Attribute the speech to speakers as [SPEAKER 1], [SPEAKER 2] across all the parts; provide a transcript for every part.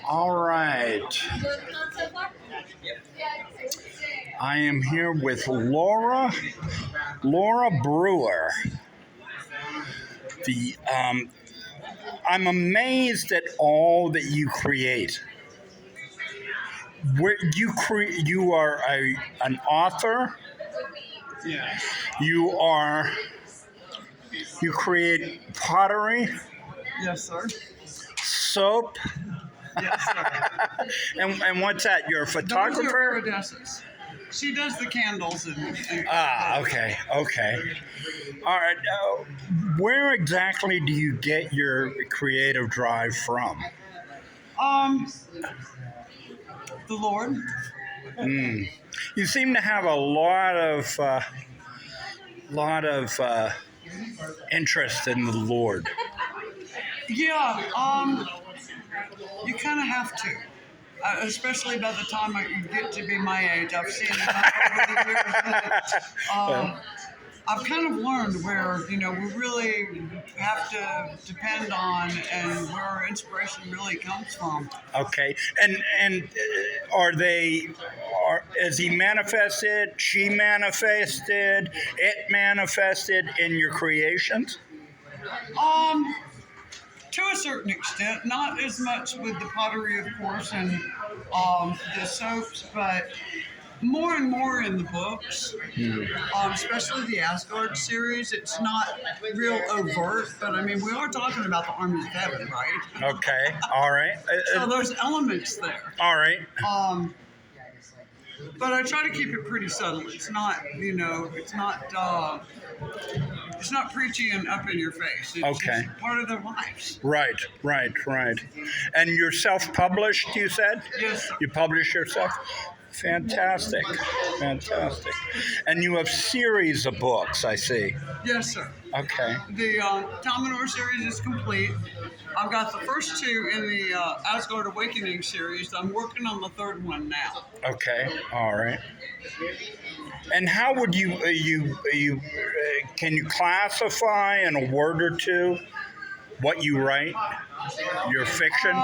[SPEAKER 1] All right. I am here with Laura Brewer. The I'm amazed at all that you create. Where you are an author.
[SPEAKER 2] Yes.
[SPEAKER 1] You create pottery,
[SPEAKER 2] Yes, sir.
[SPEAKER 1] soap,
[SPEAKER 2] Yes, sir.
[SPEAKER 1] and what's that? You're a
[SPEAKER 2] Those are
[SPEAKER 1] photographer?
[SPEAKER 2] iridescents. She does the candles and
[SPEAKER 1] Okay. All right. Where exactly do you get your creative drive from?
[SPEAKER 2] um the Lord.
[SPEAKER 1] You seem to have a lot of interest in the Lord.
[SPEAKER 2] Yeah. You kind of have to. Especially by the time you get to be my age, I've seen enough over the years that I've kind of learned where we really have to depend on and where our inspiration really comes from.
[SPEAKER 1] Okay, and is he manifested? She manifested? It manifested in your creations?
[SPEAKER 2] Um, to a certain extent, not as much with the pottery, of course, and the soaps, but more and more in the books, especially the Asgard series. It's not real overt, but I mean, we are talking about the armies of heaven, right?
[SPEAKER 1] Okay, all right,
[SPEAKER 2] So there's elements there.
[SPEAKER 1] all right.
[SPEAKER 2] But I try to keep it pretty subtle. It's not, it's not preachy and up in your face. It's
[SPEAKER 1] Okay.
[SPEAKER 2] just part of their lives.
[SPEAKER 1] Right. And you're self-published, you said?
[SPEAKER 2] Yes, sir.
[SPEAKER 1] You publish yourself? Fantastic. And you have series of books, I see.
[SPEAKER 2] Yes, sir.
[SPEAKER 1] Okay.
[SPEAKER 2] The Talmanor series is complete. I've got the first two in the Asgard Awakening series. I'm working on the third one now.
[SPEAKER 1] Okay. All right. And how would you can you classify in a word or two what you write? Your fiction?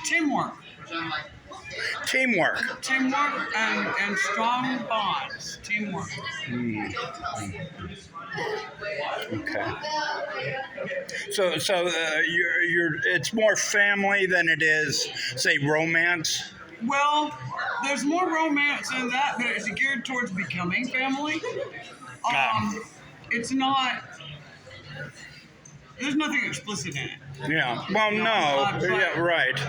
[SPEAKER 2] Teamwork.
[SPEAKER 1] Teamwork.
[SPEAKER 2] And strong bonds. Teamwork.
[SPEAKER 1] Okay. So you're it's more family than it is, say, romance.
[SPEAKER 2] Well, there's more romance in that, but it's geared towards becoming family. It's not. There's nothing explicit in it.
[SPEAKER 1] Yeah. Well, no. Yeah. Right.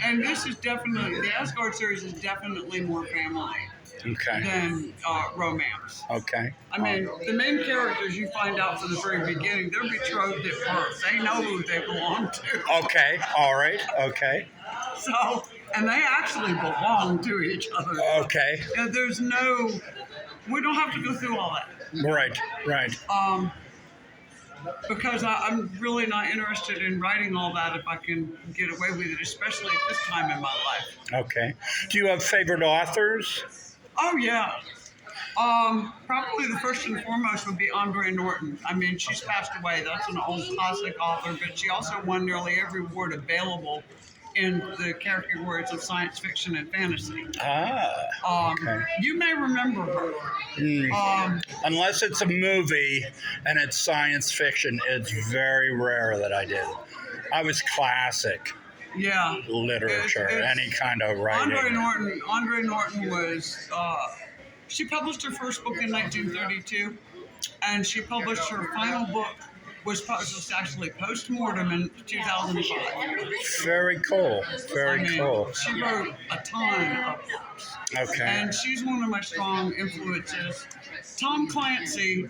[SPEAKER 2] And this is definitely the Asgard series is definitely more family
[SPEAKER 1] Okay.
[SPEAKER 2] than romance.
[SPEAKER 1] Okay.
[SPEAKER 2] I mean, the main characters you find out from the very beginning, they're betrothed at birth. They know who they belong to.
[SPEAKER 1] Okay. All right. Okay.
[SPEAKER 2] So, and they actually belong to each other.
[SPEAKER 1] Okay.
[SPEAKER 2] And we don't have to go through all that.
[SPEAKER 1] Right.
[SPEAKER 2] Because I'm really not interested in writing all that if I can get away with it, especially at this time in my life.
[SPEAKER 1] Okay. Do you have favorite authors?
[SPEAKER 2] Oh, yeah. Probably the first and foremost would be Andre Norton. I mean, she's passed away. That's an old classic author, but she also won nearly every award available in the categories of science fiction and fantasy.
[SPEAKER 1] Okay.
[SPEAKER 2] You may remember her.
[SPEAKER 1] Unless it's a movie and it's science fiction, it's very rare that I did. I was classic
[SPEAKER 2] Yeah.
[SPEAKER 1] literature,
[SPEAKER 2] It's-
[SPEAKER 1] any kind of writing.
[SPEAKER 2] Andre Norton was. She published her first book in 1932, and she published her final book was published actually post-mortem in 2005.
[SPEAKER 1] Very cool. Cool.
[SPEAKER 2] She wrote a ton of books.
[SPEAKER 1] Okay.
[SPEAKER 2] And she's one of my strong influences. Tom Clancy,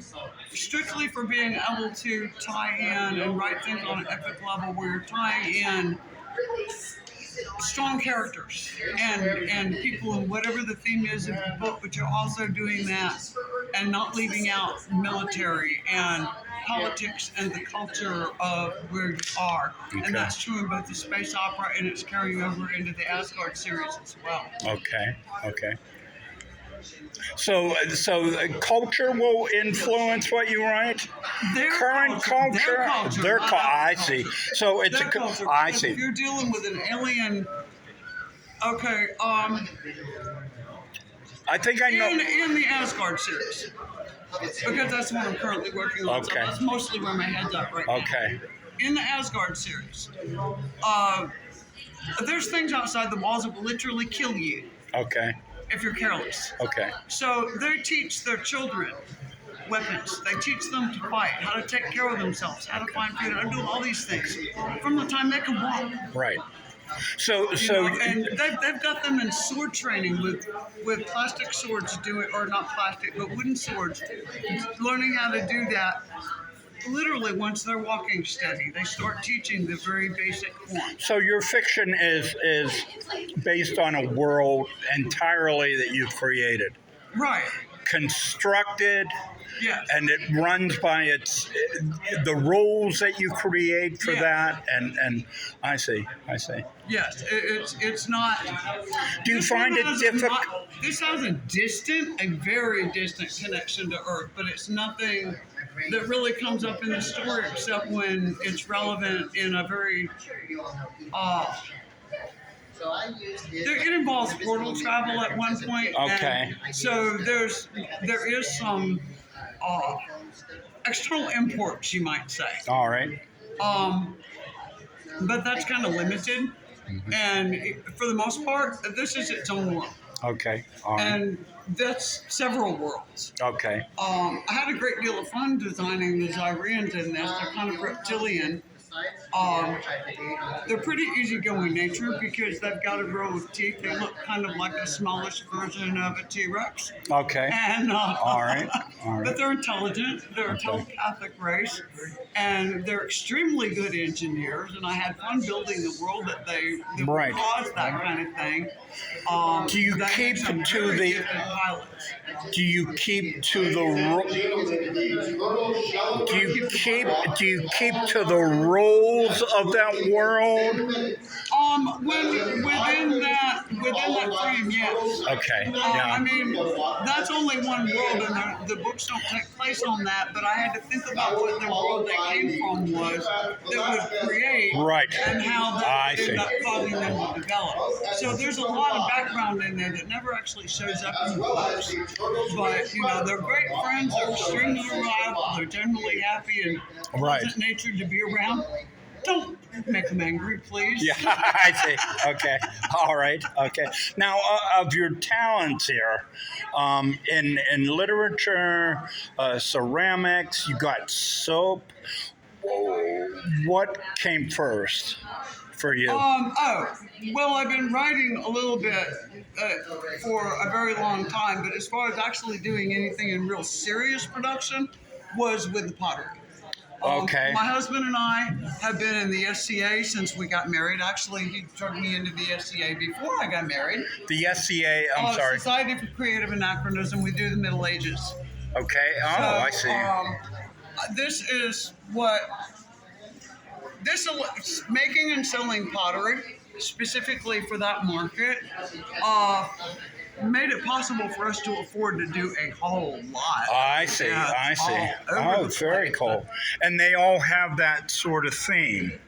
[SPEAKER 2] strictly for being able to tie in and write things on an epic level where you're tying in strong characters and people and whatever the theme is of the book, but you're also doing that and not leaving out military and politics and the culture of where you are.
[SPEAKER 1] Okay.
[SPEAKER 2] And that's true in both the space opera and it's carrying over into the Asgard series as well.
[SPEAKER 1] Okay. So culture will influence what you write. Current culture,
[SPEAKER 2] their culture, not our
[SPEAKER 1] I see.
[SPEAKER 2] culture.
[SPEAKER 1] So it's
[SPEAKER 2] Their culture.
[SPEAKER 1] I
[SPEAKER 2] Because
[SPEAKER 1] see.
[SPEAKER 2] if you're dealing with an alien, okay,
[SPEAKER 1] I think I know.
[SPEAKER 2] in the Asgard series, because that's what I'm currently working on.
[SPEAKER 1] Okay.
[SPEAKER 2] So that's mostly where my head's at right now.
[SPEAKER 1] Okay.
[SPEAKER 2] In the Asgard series, there's things outside the walls that will literally kill you
[SPEAKER 1] Okay.
[SPEAKER 2] if you're careless.
[SPEAKER 1] Okay.
[SPEAKER 2] So they teach their children weapons. They teach them to fight, how to take care of themselves, how to find food, how to do all these things from the time they can walk.
[SPEAKER 1] Right. So
[SPEAKER 2] And they've got them in sword training with plastic swords, or not plastic, but wooden swords, learning how to do that. Literally, once they're walking steady, they start teaching the very basic form.
[SPEAKER 1] So your fiction is based on a world entirely that you've created,
[SPEAKER 2] Right.
[SPEAKER 1] constructed,
[SPEAKER 2] Yes.
[SPEAKER 1] and it runs by the rules that you create for
[SPEAKER 2] Yeah.
[SPEAKER 1] that. And I see.
[SPEAKER 2] Yes. It's not.
[SPEAKER 1] Do you
[SPEAKER 2] this
[SPEAKER 1] find
[SPEAKER 2] one
[SPEAKER 1] it
[SPEAKER 2] has
[SPEAKER 1] difficult?
[SPEAKER 2] This has a very distant connection to Earth, but it's nothing that really comes up in the story except when it's relevant in a very. It involves portal travel at one point.
[SPEAKER 1] Okay.
[SPEAKER 2] And so there is some external imports, you might say.
[SPEAKER 1] All right.
[SPEAKER 2] But that's kind of limited. And for the most part, this is its own world.
[SPEAKER 1] Okay. All right.
[SPEAKER 2] And that's several worlds.
[SPEAKER 1] Okay.
[SPEAKER 2] I had a great deal of fun designing the Zyrians in this. They're kind of reptilian. They're pretty easygoing nature because they've got a row of teeth. They look kind of like a smallish version of a T-Rex.
[SPEAKER 1] Okay.
[SPEAKER 2] And
[SPEAKER 1] All right.
[SPEAKER 2] but they're intelligent. They're a telepathic race, and they're extremely good engineers. And I had fun building the world that
[SPEAKER 1] Right.
[SPEAKER 2] cause that kind of thing.
[SPEAKER 1] Do you
[SPEAKER 2] that
[SPEAKER 1] keep
[SPEAKER 2] makes them
[SPEAKER 1] to
[SPEAKER 2] very
[SPEAKER 1] the?
[SPEAKER 2] gifted pilots.
[SPEAKER 1] Do you keep to the? Do you keep to the rules of that world?
[SPEAKER 2] Within that frame, yes.
[SPEAKER 1] Okay.
[SPEAKER 2] I
[SPEAKER 1] Yeah.
[SPEAKER 2] mean, that's only one world, and the books don't take place on that. But I had to think about what the world they came from was that would create,
[SPEAKER 1] Right.
[SPEAKER 2] and how
[SPEAKER 1] I
[SPEAKER 2] that
[SPEAKER 1] see.
[SPEAKER 2] ended up causing them to develop. So there's a lot of background in there that never actually shows up in the books. But they're great friends. They're extremely reliable. They're generally happy and pleasant natured to be around. Don't make them angry, please.
[SPEAKER 1] Yeah, I see. Okay. All right. Okay. Now, of your talents here, in literature, ceramics, you got soap. What came first for you?
[SPEAKER 2] Well, I've been writing a little bit for a very long time, but as far as actually doing anything in real serious production was with the pottery.
[SPEAKER 1] Okay.
[SPEAKER 2] My husband and I have been in the SCA since we got married. Actually, he drug me into the SCA before I got married.
[SPEAKER 1] The SCA, I'm sorry.
[SPEAKER 2] Society for Creative Anachronism. We do the Middle Ages.
[SPEAKER 1] Okay. Oh,
[SPEAKER 2] So,
[SPEAKER 1] I see.
[SPEAKER 2] This is making and selling pottery, specifically for that market, made it possible for us to afford to do a whole lot.
[SPEAKER 1] I see.
[SPEAKER 2] Yeah,
[SPEAKER 1] I see.
[SPEAKER 2] all over
[SPEAKER 1] Oh,
[SPEAKER 2] the
[SPEAKER 1] very
[SPEAKER 2] place.
[SPEAKER 1] cool. And they all have that sort of theme.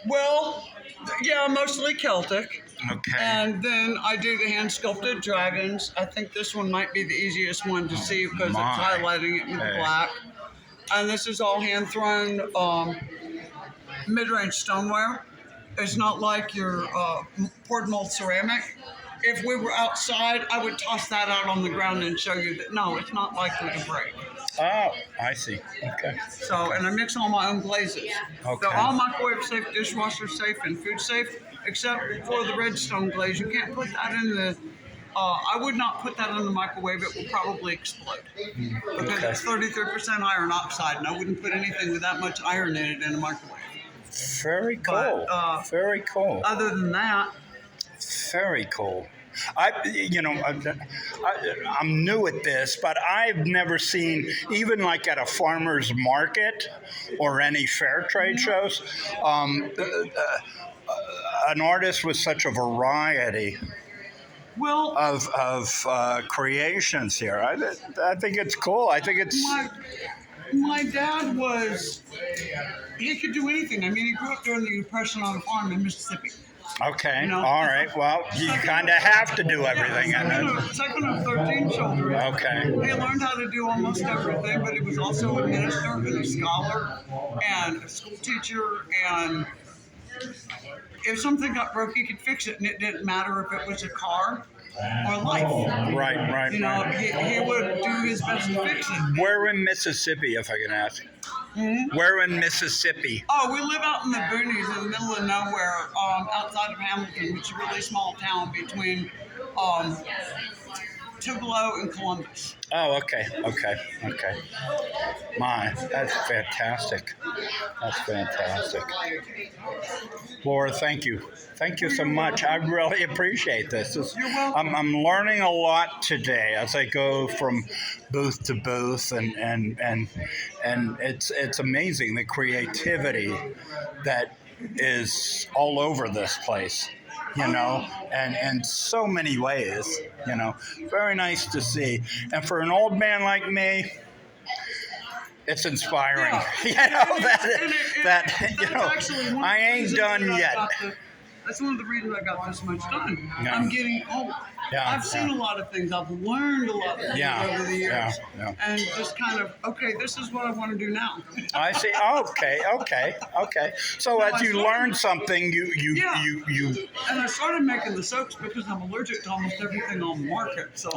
[SPEAKER 2] Well, yeah, mostly Celtic.
[SPEAKER 1] Okay.
[SPEAKER 2] And then I do the hand sculpted dragons. I think this one might be the easiest one to see because it's highlighting it with black. And this is all hand thrown mid-range stoneware. It's not like your poured mold ceramic. If we were outside, I would toss that out on the ground and show you that no, it's not likely to break.
[SPEAKER 1] Oh, I see. Okay.
[SPEAKER 2] So, and I mix all my own glazes.
[SPEAKER 1] Okay.
[SPEAKER 2] They're all microwave safe, dishwasher safe, and food safe, except for the redstone glaze. You can't put that in the. I would not put that in the microwave. It will probably explode because it's 33% iron oxide, and I wouldn't put anything with that much iron in it in a microwave.
[SPEAKER 1] Very cool. Very cool.
[SPEAKER 2] Other than that.
[SPEAKER 1] Very cool. I'm new at this, but I've never seen, even like at a farmer's market or any fair trade shows, an artist with such a variety
[SPEAKER 2] Well,
[SPEAKER 1] of creations here. I think it's cool. I think it's
[SPEAKER 2] my dad was, he could do anything. I mean, he grew up during the Depression on a farm in Mississippi.
[SPEAKER 1] okay.
[SPEAKER 2] You know?
[SPEAKER 1] All right. Well, you kind of have to do everything.
[SPEAKER 2] Second of 13 children.
[SPEAKER 1] Okay.
[SPEAKER 2] He learned how to do almost everything, but he was also a minister and a scholar and a school teacher. And if something got broke, he could fix it, and it didn't matter if it was a car or life.
[SPEAKER 1] Right.
[SPEAKER 2] You know, he would do his best to fix it.
[SPEAKER 1] Where in Mississippi, if I can ask?
[SPEAKER 2] Mm-hmm.
[SPEAKER 1] Where in Mississippi?
[SPEAKER 2] Oh, we live out in the boonies in the middle of nowhere, outside of Hamilton, which is a really small town between Tupelo and Columbus.
[SPEAKER 1] Oh, okay. My, that's fantastic. That's fantastic. Laura, thank you. Thank you so much. I really appreciate this.
[SPEAKER 2] You're welcome.
[SPEAKER 1] I'm learning a lot today as I go from booth to booth, and it's amazing the creativity that is all over this place. You know, and in so many ways, you know, very nice to see. And for an old man like me, it's inspiring.
[SPEAKER 2] Yeah.
[SPEAKER 1] You know, I ain't done yet.
[SPEAKER 2] That's one of the reasons I got this much done.
[SPEAKER 1] Yeah.
[SPEAKER 2] I'm getting old.
[SPEAKER 1] Yeah,
[SPEAKER 2] I've seen a lot of things. I've learned a lot of things over the years.
[SPEAKER 1] Yeah.
[SPEAKER 2] And just kind of, okay, this is what I want to do now.
[SPEAKER 1] I see. Okay. So as you learn something, you.
[SPEAKER 2] And I started making the soaps because I'm allergic to almost everything on the market. So.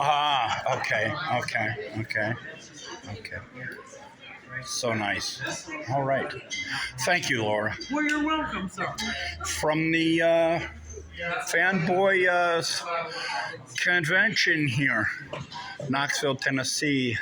[SPEAKER 1] Okay. So nice. All right. Thank you, Laura.
[SPEAKER 2] Well, you're welcome, sir.
[SPEAKER 1] From the Fanboy convention here, Knoxville, Tennessee.